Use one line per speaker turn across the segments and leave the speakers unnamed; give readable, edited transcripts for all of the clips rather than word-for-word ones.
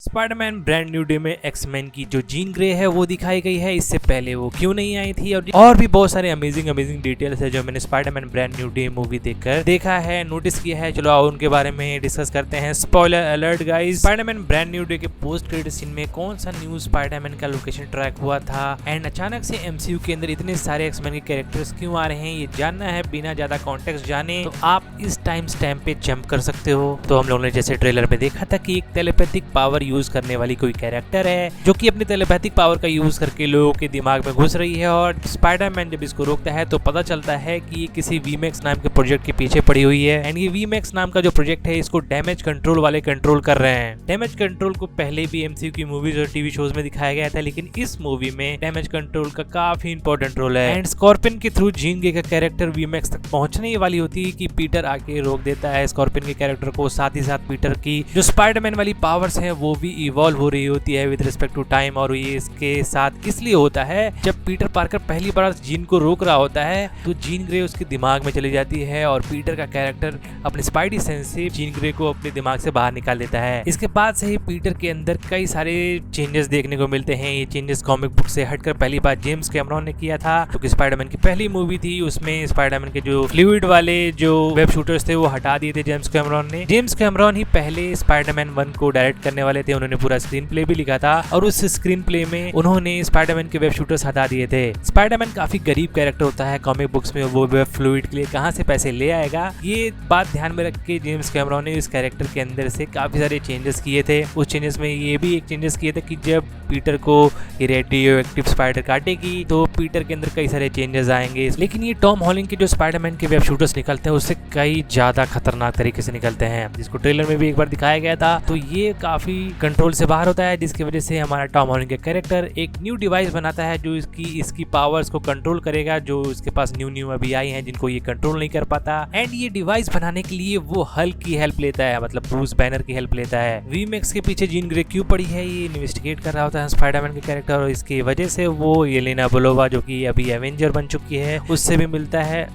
Spiderman brand new day में X Men की जो जीन ग्रे है वो दिखाई गई है। इससे पहले वो क्यों नहीं आई थी और भी बहुत सारे अमेजिंग डिटेल्स है जो मैंने Spiderman brand new day movie देखकर देखा है, नोटिस किया है। चलो आओ उनके बारे में डिस्कस करते हैं। Spoiler alert guys. Spiderman brand new day के पोस्ट क्रेडिट सीन में कौन सा न्यू स्पाइडरमैन का लोकेशन ट्रैक हुआ था एंड अचानक से एमसीयू के अंदर इतने सारे एक्समैन के कैरेक्टर्स क्यों आ रहे हैं, ये जानना है बिना ज्यादा कॉन्टेक्स्ट जाने तो आप इस टाइम स्टैम्प पे जंप कर सकते हो। तो हम लोगों ने जैसे ट्रेलर में देखा था कि एक टेलीपैथिक पावर यूज करने वाली कोई कैरेक्टर है जो कि अपनी टेलीपैथिक पावर का यूज करके लोगों के दिमाग में घुस रही है और स्पाइडरमैन जब इसको रोकता है तो पता चलता है कि ये किसी वीमैक्स नाम के प्रोजेक्ट के पीछे पड़ी हुई है एंड ये वीमैक्स नाम का जो प्रोजेक्ट है इसको डैमेज कंट्रोल वाले कंट्रोल कर रहे हैं। डैमेज कंट्रोल को पहले भी एमसीयू की मूवीज और टीवी शोज में दिखाया गया था, लेकिन इस मूवी में डैमेज कंट्रोल का काफी इंपॉर्टेंट रोल है एंड स्कॉर्पियन के थ्रू जीन ग्रे का कैरेक्टर वीमैक्स तक पहुंचने वाली होती है कि पीटर आके रोक देता है स्कॉर्पियन के कैरेक्टर को। साथ ही साथ पीटर की जो स्पाइडरमैन वाली पावर्स है वो भी इवॉल्व हो रही होती है विद रिस्पेक्ट टू टाइम, और ये इसके साथ इसलिए होता है जब पीटर पार्कर पहली बार जीन को रोक रहा होता है तो जीन ग्रे उसके दिमाग में चली जाती है और पीटर का कैरेक्टर अपने स्पाइडी सेंस से जीन ग्रे को अपने दिमाग से बाहर निकाल देता है। इसके बाद से ही पीटर के अंदर कई सारे चेंजेस देखने को मिलते हैं। ये चेंजेस कॉमिक बुक से हटकर पहली बार जेम्स कैमरॉन ने किया था, क्योंकि स्पाइडरमैन की पहली मूवी थी उसमें स्पाइडरमैन के जो फ्लूइड वाले जो वेब शूटर्स थे वो हटा दिए थे जेम्स कैमरॉन ने। जेम्स कैमरॉन ही पहले स्पाइडरमैन 1 को डायरेक्ट करने वाले थे, उन्होंने पूरा स्क्रीन प्ले भी लिखा था और उस स्क्रीन प्ले में उन्होंने स्पाइडरमैन के वेब शूटर्स हटा दिए थे। स्पाइडरमैन काफी गरीब कैरेक्टर होता है कॉमिक बुक्स में, वो वेब फ्लूइड के लिए कहां से पैसे ले आएगा, ये बात ध्यान में रख के जेम्स कैमरॉन ने इस कैरेक्टर के अंदर से काफी सारे चेंजेस किए थे। उस चेंजेस में ये भी एक चेंजेस किए थे कि जब पीटर को ये रेडियो एक्टिव स्पाइडर काटेगी तो पीटर के अंदर कई सारे चेंजेस आएंगे। लेकिन ये टॉम हॉलैंड के जो स्पाइडरमैन के वेब शूटर्स निकलते हैं उससे कई ज्यादा खतरनाक तरीके से निकलते हैं, जिसको ट्रेलर में भी एक बार दिखाया गया था। तो ये काफी कंट्रोल से बाहर होता है, जिसकी वजह से हमारा टॉम हॉलैंड का कैरेक्टर एक न्यू डिवाइस बनाता है जो इसकी पावर्स को कंट्रोल करेगा, जो इसके पास न्यू अभी आई हैं जिनको ये कंट्रोल नहीं कर पाता। एंड ये डिवाइस बनाने के लिए वो हल्क की हेल्प लेता है, मतलब ब्रूस बैनर की हेल्प लेता है। वीमैक्स के पीछे जीन ग्रे क्यों पड़ी है ये इन्वेस्टिगेट कर रहा होता है स्पाइडरमैन के कैरेक्टर, और इसकी वजह से वो येलेना बेलोवा जो कि अभी एवेंजर बन चुकी है उससे भी मिलता है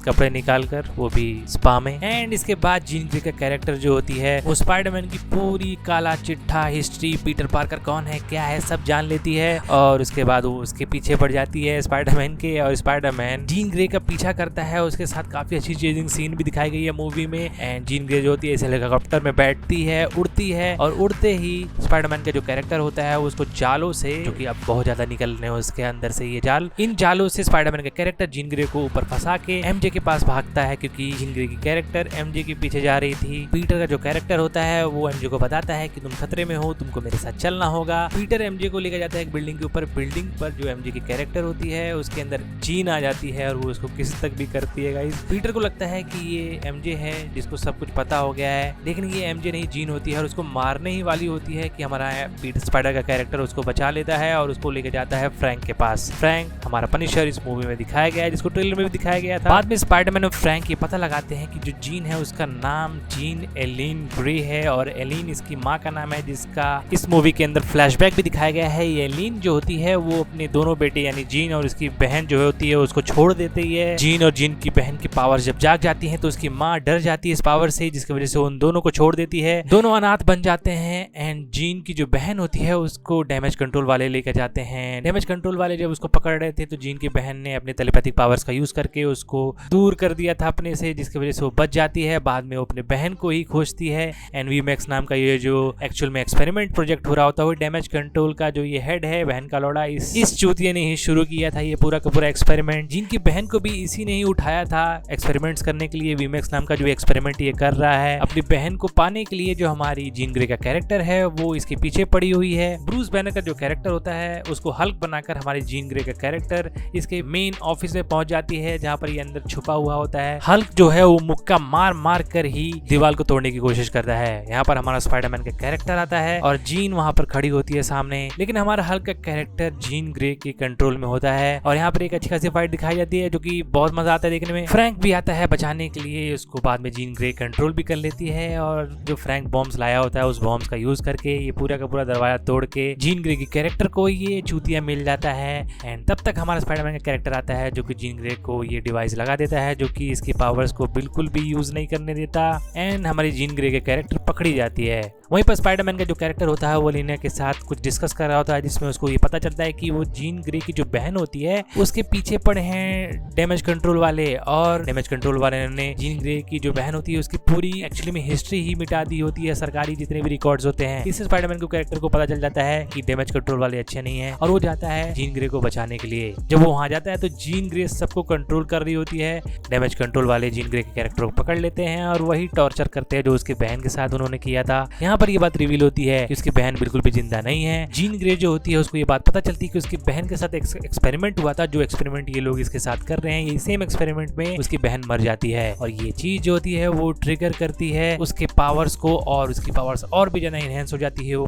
कपड़े निकालकर, वो भी स्पा में। एंड इसके बाद जीन ग्रे का कैरेक्टर जो होती है वो स्पाइडरमैन की पूरी काला चिट्ठा हिस्ट्री, पीटर पार्कर कौन है क्या है सब जान लेती है और उसके बाद वो उसके पीछे पड़ जाती है स्पाइडरमैन के, और स्पाइडरमैन जीन ग्रे का पीछा करता है। उसके साथ काफी अच्छी चेजिंग सीन भी दिखाई गई है मूवी में। एंड जीन ग्रे जो होती है इस हेलीकॉप्टर में बैठती है, उड़ती है और उड़ते ही स्पाइडरमैन का जो कैरेक्टर होता है उसको जालों से, जो कि अब बहुत ज्यादा निकल रहे हैं उसके अंदर से ये जाल, इन जालों से स्पाइडरमैन का कैरेक्टर जीन ग्रे को ऊपर फंसा के एमजे के पास भागता है, क्योंकि जीन ग्रे की कैरेक्टर एमजे के पीछे जा रही थी। पीटर का जो कैरेक्टर होता है वो एमजे को बताता है कि तुम खतरे में हो, तुमको मेरे साथ चलना होगा। पीटर एमजे को लेकर जाता है एक बिल्डिंग के ऊपर। बिल्डिंग पर जो एमजे की कैरेक्टर होती है उसके अंदर जीन आ जाती है और वो उसको किसी तक भी करती है गाइस। पीटर को लगता है कि ये एमजे है जिसको सब कुछ पता हो गया है, लेकिन ये एमजे नहीं जीन होती है और उसको मारने ही वाली होती है कि हमारा पीटर स्पाइडर का कैरेक्टर उसको बचा लेता है और उसको लेकर जाता है फ्रैंक के पास। फ्रैंक हमारा पनिशर इस मूवी में दिखाया गया है, जिसको ट्रेलर में भी दिखाया गया था। बाद में स्पाइडरमैन और फ्रैंक ये पता लगाते हैं कि जो जीन है उसका नाम जीन एलिन ग्रे है और एलिन इसकी माँ का नाम है, जिसका इस मूवी के अंदर फ्लैशबैक भी दिखाया गया है। ये एलिन जो होती है वो अपने दोनों बेटे यानी जीन और उसकी बहन जो होती है उसको छोड़ देती है। जीन और जीन की बहन की पावर जब जाग जाती है तो उसकी माँ डर जाती है इस पावर से, जिसकी वजह से उन दोनों को छोड़ देती है। दोनों अनाथ बन जाते हैं एंड जीन की जो बहन होती है उसको डैमेज कंट्रोल वाले लेकर जाते हैं। डैमेज कंट्रोल वाले जब उसको पकड़ रहे थे तो जीन की बहन ने अपने टेलीपैथिक पावर्स का यूज करके उसको दूर कर दिया था अपने से, जिसकी वजह से वो बच जाती है। बाद में वो अपने बहन को ही खोजती है एंड वीमैक्स नाम का ये जो एक्चुअल में एक्सपेरिमेंट प्रोजेक्ट हो रहा होता है वो डैमेज कंट्रोल का जो ये हेड है बहन का लौड़ा, इस चूतिये ने ही शुरू किया था ये पूरा का पूरा एक्सपेरिमेंट। जीन की बहन को भी इसी ने ही उठाया था एक्सपेरिमेंट्स करने के लिए। वीमैक्स नाम का जो एक्सपेरिमेंट ये कर रहा है अपनी बहन को पाने के लिए, जो हमारी जीन ग्रे का कैरेक्टर है वो इसके पीछे पड़ी हुई है। ब्रूस बैनर का जो कैरेक्टर होता है उसको हल्क बनाकर हमारी जीन ग्रे का कैरेक्टर इसके मेन ऑफिस में पहुंच जाती है, जहां पर ये अंदर छुपा हुआ होता है। हल्क जो है वो मुक्का मार मार कर ही दीवार को तोड़ने की कोशिश करता है। यहाँ पर हमारा स्पाइडरमैन का कैरेक्टर आता है और जीन वहां पर खड़ी होती है सामने, लेकिन हमारा हल्क का कैरेक्टर जीन ग्रे के कंट्रोल में होता है और यहाँ पर एक अच्छी खासी फाइट दिखाई जाती है जो कि बहुत मजा आता है देखने में। फ्रैंक भी आता है बचाने के लिए, उसको बाद में जीन ग्रे कंट्रोल भी कर लेती है और जो फ्रैंक बॉम्ब्स लाया होता है उस बॉम्ब्स का यूज करके ये पूरा का पूरा दरवाजा तोड़ के जीन ग्रे की कैरेक्टर को ये चूतिया मिल जाता है। एंड तब तक हमारा स्पाइडरमैन का कैरेक्टर आता है जो कि जीन ग्रे को ये डिवाइस लगा देता है जो कि इसकी पावर्स को बिल्कुल भी यूज नहीं करने देता। एंड हमारी जीन ग्रे के कैरेक्टर पकड़ी जाती है। वहीं पर स्पाइडरमैन का जो कैरेक्टर होता है वो लीना के साथ कुछ डिस्कस कर रहा होता है, जिसमें उसको ये पता चलता है कि वो जीन ग्रे की जो बहन होती है उसके पीछे पड़े हैं डैमेज कंट्रोल वाले, और डैमेज कंट्रोल वाले ने जीन ग्रे की जो बहन होती है उसकी पूरी एक्चुअली में हिस्ट्री ही मिटा दी होती है, सरकारी जितने भी रिकॉर्ड्स होते हैं। इससे स्पाइडरमैन को कैरेक्टर को पता चल जाता है कि डैमेज कंट्रोल वाले अच्छे नहीं है, और वो जाता है जीन ग्रे को बचाने के लिए। जब वो वहां जाता है तो जीन ग्रे सबको कंट्रोल कर रही होती है। डैमेज कंट्रोल वाले जीन ग्रे के कैरेक्टर को पकड़ लेते हैं और वही टॉर्चर करते हैं जो उसके बहन के साथ उन्होंने किया था। यहाँ पर ये बात रिवील होती है कि उसकी बहन बिल्कुल भी जिंदा नहीं है। जीन ग्रे जो होती है उसको ये बात पता चलती है कि उसकी बहन के साथ एक्सपेरिमेंट हुआ था, जो एक्सपेरिमेंट ये लोग इसके साथ कर रहे हैं, ये सेम एक्सपेरिमेंट में उसकी बहन मर जाती है, और ये चीज जो होती है वो ट्रिगर करती है उसके पावर्स को, और उसकी पावर्स और भी ज्यादा इनहेंस हो जाती है। वो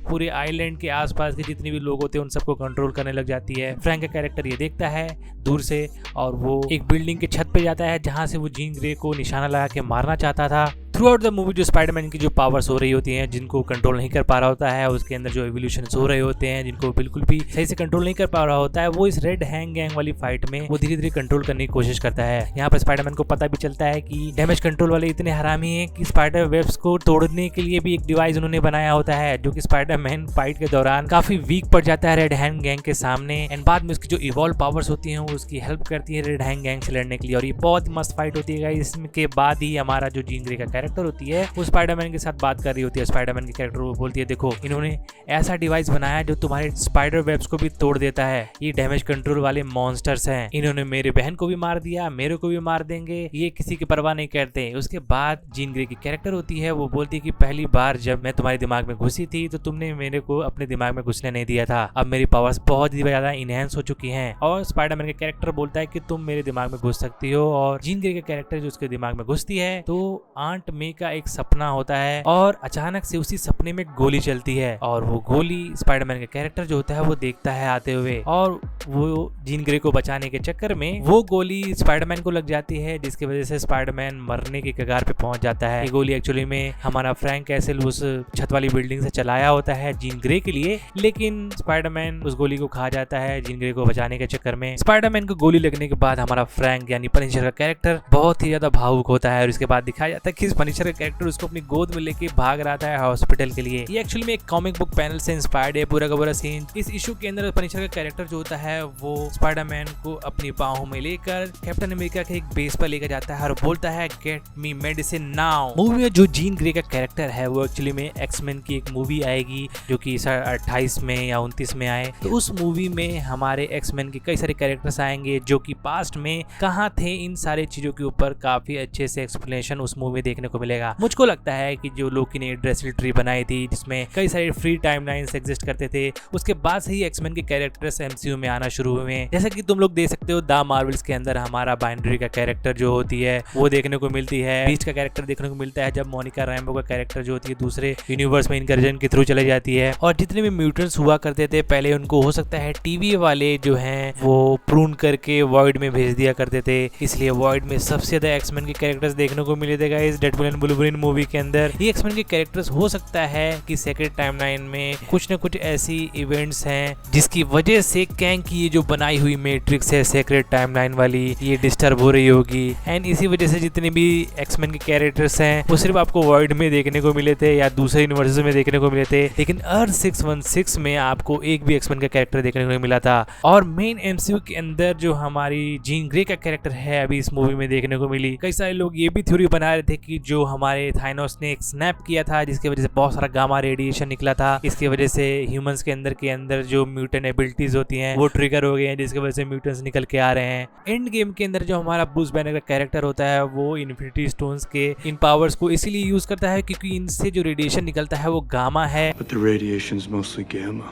पूरे आइलैंड के आसपास के जितने भी लोग होते हैं उन सबको कंट्रोल करने लग जाती है। फ्रैंक का कैरेक्टर ये देखता है दूर से, और वो एक बिल्डिंग के छत पे जाता है जहां से वो जीन ग्रे को निशाना लगा के मारना चाहता था। थ्रू आउट द मूवी जो स्पाइडरमैन की जो पावर्स हो रही होती हैं, जिनको कंट्रोल नहीं कर पा रहा होता है, उसके अंदर जो एवोल्यूशन हो रहे होते हैं जिनको बिल्कुल भी सही से कंट्रोल नहीं कर पा रहा होता है, वो इस रेड हैंग गैंग वाली फाइट में वो धीरे धीरे कंट्रोल करने की कोशिश करता है। यहाँ पर स्पाइडरमैन को पता भी चलता है कि डैमेज कंट्रोल वाले इतने हरामी हैं कि स्पाइडर वेब्स को तोड़ने के लिए भी एक डिवाइस उन्होंने बनाया होता है, जो कि स्पाइडरमैन फाइट के दौरान काफी वीक पड़ जाता है रेड हैंग गैंग के सामने, एंड बाद में उसकी जो इवॉल्व पावर्स होती हैं वो उसकी हेल्प करती है रेड हैंग गैंग से लड़ने के लिए, और ये बहुत मस्त फाइट होती है। इसके बाद ही हमारा जो जीन ग्रे का कैरेक्टर होती है वो स्पाइडरमैन के साथ बात कर रही होती है। स्पाइडरमैन के कैरेक्टर वो बोलती है, देखो इन्होंने ऐसा डिवाइस बनाया जो तुम्हारे स्पाइडर वेब्स को भी तोड़ देता है, ये डैमेज कंट्रोल वाले मॉन्स्टर्स हैं, इन्होंने मेरे बहन को भी मार दिया, मेरे को भी मार देंगे, ये किसी की परवाह नहीं करते। उसके बाद जीन ग्रे की कैरेक्टर होती है वो बोलती है कि पहली बार जब मैं तुम्हारे दिमाग में घुसी थी तो तुमने मेरे को अपने दिमाग में घुसने नहीं दिया था, अब मेरी पावर्स बहुत ही ज्यादा इनहेंस हो चुकी हैं। और स्पाइडरमैन के कैरेक्टर बोलता है कि तुम मेरे दिमाग में घुस सकती हो, और जीन ग्रे के कैरेक्टर जो उसके दिमाग में घुसती है तो आंट मे का एक सपना होता है, और अचानक से उसी सपने में गोली चलती है, और वो गोली स्पाइडरमैन का कैरेक्टर जो होता है वो देखता है आते हुए, और वो जीन ग्रे को बचाने के चक्कर में वो गोली स्पाइडरमैन को लग जाती है, जिसकी वजह से स्पाइडरमैन मरने की कगार पे पहुंच जाता है। ये गोली एक्चुअली में हमारा फ्रैंक कैसल उस छत वाली बिल्डिंग से चलाया होता है जीन ग्रे के लिए, लेकिन स्पाइडरमैन उस गोली को खा जाता है जीन ग्रे को बचाने के चक्कर में। स्पाइडरमैन को गोली लगने के बाद हमारा फ्रैंक यानी पनिशर का कैरेक्टर बहुत ही ज्यादा भावुक होता है, और इसके बाद दिखाया जाता है कि इस पनिशर का कैरेक्टर उसको अपनी गोद में लेके भाग रहा था हॉस्पिटल के लिए। ये एक्चुअली में एक कॉमिक बुक पैनल से इंस्पायर्ड है पूरा का पूरा सीन। इस इशू के अंदर पनिशर का कैरेक्टर जो होता है वो स्पाइडरमैन को अपनी बाहों में लेकर कैप्टन अमेरिका के एक बेस पर लेकर जाता है और बोलता है get me medicine now. Movie में जो जीन ग्रे का कैरेक्टर है वो एक्चुअली में एक्समैन की एक मूवी आएगी जो कि 28 में या 29 में आए, तो उस मूवी में हमारे एक्समैन के कई सारे कैरेक्टर्स आएंगे जो कि पास्ट में कहाँ थे, इन सारे चीजों के ऊपर काफी अच्छे से एक्सप्लेनेशन उस मूवी में देखने को मिलेगा। मुझको लगता है कि जो लोकी ने ड्रेसिल ट्री बनाई थी जिसमें कई सारे फ्री टाइमलाइंस एग्जिस्ट करते थे, उसके बाद से ही एक्समैन के कैरेक्टर्स एमसीयू में आना शुरू हुए। जैसा कि तुम लोग देख सकते हो द मार्वल्स के अंदर हमारा बाइनरी का कैरेक्टर जो होती है वो देखने को मिलती है, बीच का कैरेक्टर देखने को मिलता है जब मोनिका रैम्बो का कैरेक्टर जो होती है दूसरे यूनिवर्स में इनकर्जन के थ्रू चले जाती है, और जितने भी म्यूटेंट्स हुआ करते थे पहले उनको हो सकता है टीवी वाले जो हैं वो प्रून करके वॉइड में भेज दिया करते थे, इसलिए वॉइड में सबसे ज्यादा एक्समैन के कैरेक्टर्स देखने को मिले थे guys Deadpool and Wolverine movie के अंदर। ये एक्समैन के कैरेक्टर्स हो सकता है कि सेक्रेट टाइमलाइन में कुछ न कुछ ऐसी इवेंट्स हैं जिसकी वजह से कैंग की ये जो बनाई हुई मैट्रिक्स है सेक्रेट टाइमलाइन वाली ये डिस्टर्ब हो रही होगी, एंड इसी वजह से जितने भी एक्समैन के कैरेक्टर्स हैं वो सिर्फ आपको वर्ल्ड में देखने को मिले थे या दूसरे यूनिवर्स में देखने को मिले थे, लेकिन अर्थ 616 में आपको एक भी एक्समैन का कैरेक्टर देखने को नहीं मिला था। और मेन एमसीयू के अंदर जो हमारी जीन ग्रे का कैरेक्टर है अभी इस मूवी में देखने को मिली। कई सारे लोग ये भी थ्योरी बना रहे थे कि जो हमारे थाइनोस ने एक स्नैप किया था जिसकी वजह से बहुत सारा गामा रेडिएशन निकला था, इसकी वजह से ह्यूमंस के अंदर जो म्यूटेंट एबिलिटीज होती हैं वो ट्रिगर हो गए हैं, जिसकी वजह से म्यूटेंट्स निकल के आ रहे हैं। एंड गेम के अंदर जो हमारा ब्रूस बैनर का कैरेक्टर होता है वो इन्फिनिटी स्टोन्स के इन पावर्स को इसीलिए यूज करता है क्योंकि इनसे जो रेडिएशन निकलता है वो गामा है।
But the radiation's mostly gamma.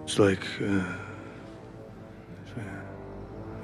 It's like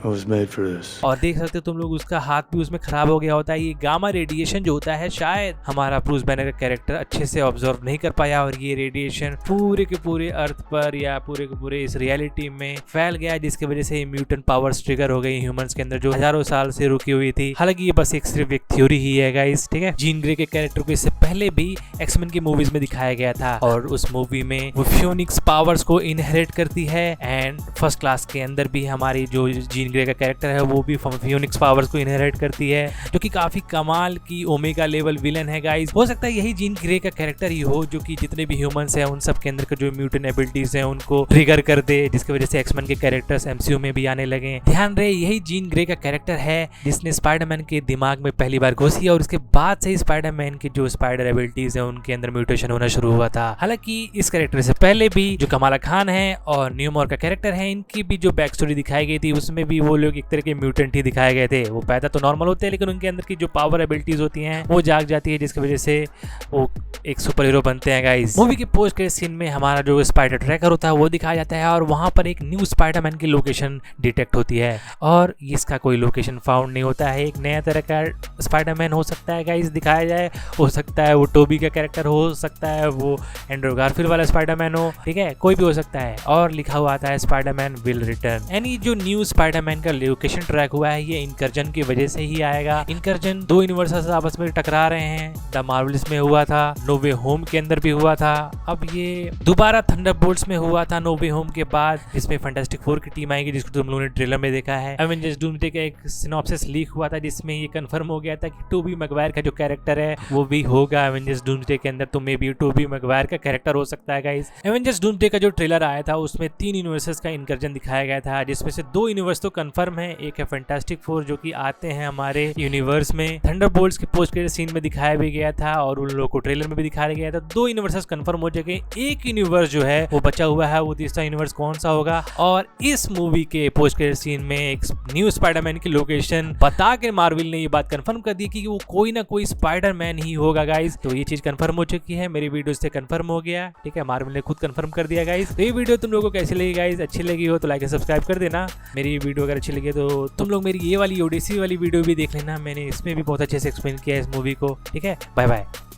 I was made for this.
और देख सकते हो तुम लोग उसका हाथ भी उसमें खराब हो गया होता है। ये गामा रेडिएशन जो होता है शायद हमारा ब्रूस बैनर का कैरेक्टर अच्छे से ऑब्जर्व नहीं कर पाया और ये रेडिएशन पूरे के पूरे अर्थ पर या पूरे के पूरे इस रियलिटी में फैल गया, जिसकी वजह से म्यूटेंट पावर्स ट्रिगर हो गई ह्यूमंस के अंदर जो हजारों साल से रुकी हुई थी। हालांकि ये बस सिर्फ एक थ्योरी ही है गाइस, ठीक है। जीन ग्रे के कैरेक्टर को इससे पहले भी एक्समैन की मूवीज में दिखाया गया था और उस मूवी में वो फ्यूनिक्स पावर्स को इनहेरिट करती है एंड फर्स्ट क्लास के अंदर भी हमारी जो जीन ग्रे का कैरेक्टर है वो भी फ्यूनिक्स पावर्स को इनहेरिट करती है, जो कि काफी कमाल की ओमेगा लेवल विलन है गाइस। हो सकता है यही जीन ग्रे का कैरेक्टर ही हो जो कि जितने भी ह्यूमंस हैं उन सब के अंदर का जो म्यूटेंट एबिलिटीज हैं उनको ट्रिगर कर दे, जिसकी वजह से एक्समैन के कैरेक्टर्स एमसीयू में भी आने लगे। ध्यान रहे यही जीन ग्रे का कैरेक्टर है जिसने स्पाइडरमैन के दिमाग में पहली बार घुसी और उसके बाद से ही स्पाइडरमैन की जो स्पाइडर एबिलिटीज है उनके अंदर म्यूटेशन होना शुरू हुआ था। हालांकि इस कैरेक्टर से पहले भी जो कमाला खान है और न्यूमोर का कैरेक्टर है इनकी भी जो बैक स्टोरी दिखाई गई थी उसमें भी वो लोग एक तरह के म्यूटेंट ही दिखाए गए थे। वो पैदा तो नॉर्मल होते हैं लेकिन उनके अंदर की जो पावर एबिलिटीज होती हैं वो जाग जाती है, जिसकी वजह से वो एक सुपर हीरो बनते हैं गाइस। मूवी के पोस्ट क्रेडिट सीन में हमारा जो स्पाइडर ट्रैकर होता है वो दिखाया जाता है और वहां पर एक न्यू स्पाइडरमैन की लोकेशन डिटेक्ट होती है और इसका कोई लोकेशन फाउंड नहीं होता है। एक नया तरह का स्पाइडरमैन हो सकता है गाइस दिखाया जाए, हो सकता है वो टोबी का कैरेक्टर हो सकता है, वो एंड्रू गारफील्ड वाला स्पाइडरमैन हो, ठीक है, कोई भी हो सकता है। और लिखा हुआ आता है स्पाइडरमैन विल रिटर्न। यानी जो न्यू स्पाइडरमैन का लोकेशन ट्रैक हुआ है ये इनकर्जन की वजह से ही आएगा। इनकर्जन दो यूनिवर्सेस आपस में टकरा रहे हैं, द मार्वल्स में हुआ था, नो वे होम के अंदर भी हुआ था, अब ये दोबारा थंडरबोल्ट्स में हुआ था नो वे होम के बाद, जिसमें फैंटास्टिक फोर की टीम आएगी जिसको तुम लोगों ने ट्रेलर में देखा है। एवेंजर्स डूम्सडे का एक सिनॉप्सिस लीक हुआ था जिसमें ये कंफर्म हो गया था कि टोबी मैगवायर का जो कैरेक्टर है वो भी होगा एवेंजर्स डूम्सडे के अंदर, तो मे बी टोबी मैगवायर का कैरेक्टर हो सकता है गाइस। एवेंजर्स डूम्सडे का जो ट्रेलर आया था उसमें 3 यूनिवर्सेस का इनकर्जन दिखाया गया था जिसमें से 2 यूनिवर्स तो कंफर्म है, एक है फैंटास्टिक फोर जो कि आते हैं हमारे यूनिवर्स में, थंडरबोल्ट्स के पोस्ट क्रेडिट सीन में दिखाया भी गया था और उन लोगों को ट्रेलर में भी दिखाया गया था। 2 यूनिवर्सेस कंफर्म हो चुके, एक यूनिवर्स जो है वो बचा हुआ है, वो तीसरा यूनिवर्स कौन सा होगा। और इस मूवी के पोस्ट क्रेडिट सीन में एक न्यू स्पाइडरमैन की लोकेशन बता के मार्वल ने ये बात कंफर्म कर दी कि वो कोई ना कोई स्पाइडरमैन ही होगा गाइस। तो ये चीज कंफर्म हो चुकी है, मेरी वीडियो से कंफर्म हो गया, ठीक है, मार्वल ने खुद कंफर्म कर दिया गाइस। तो ये वीडियो तुम लोगों को कैसी लगी गाइस, अच्छी लगी हो तो लाइक और सब्सक्राइब कर देना। मेरी वीडियो अगर अच्छी लगी तो तुम लोग मेरी ये वाली ओडिसी वाली वीडियो भी देख लेना, मैंने इसमें भी बहुत अच्छे से एक्सप्लेन किया है इस मूवी को, ठीक है। Bye bye.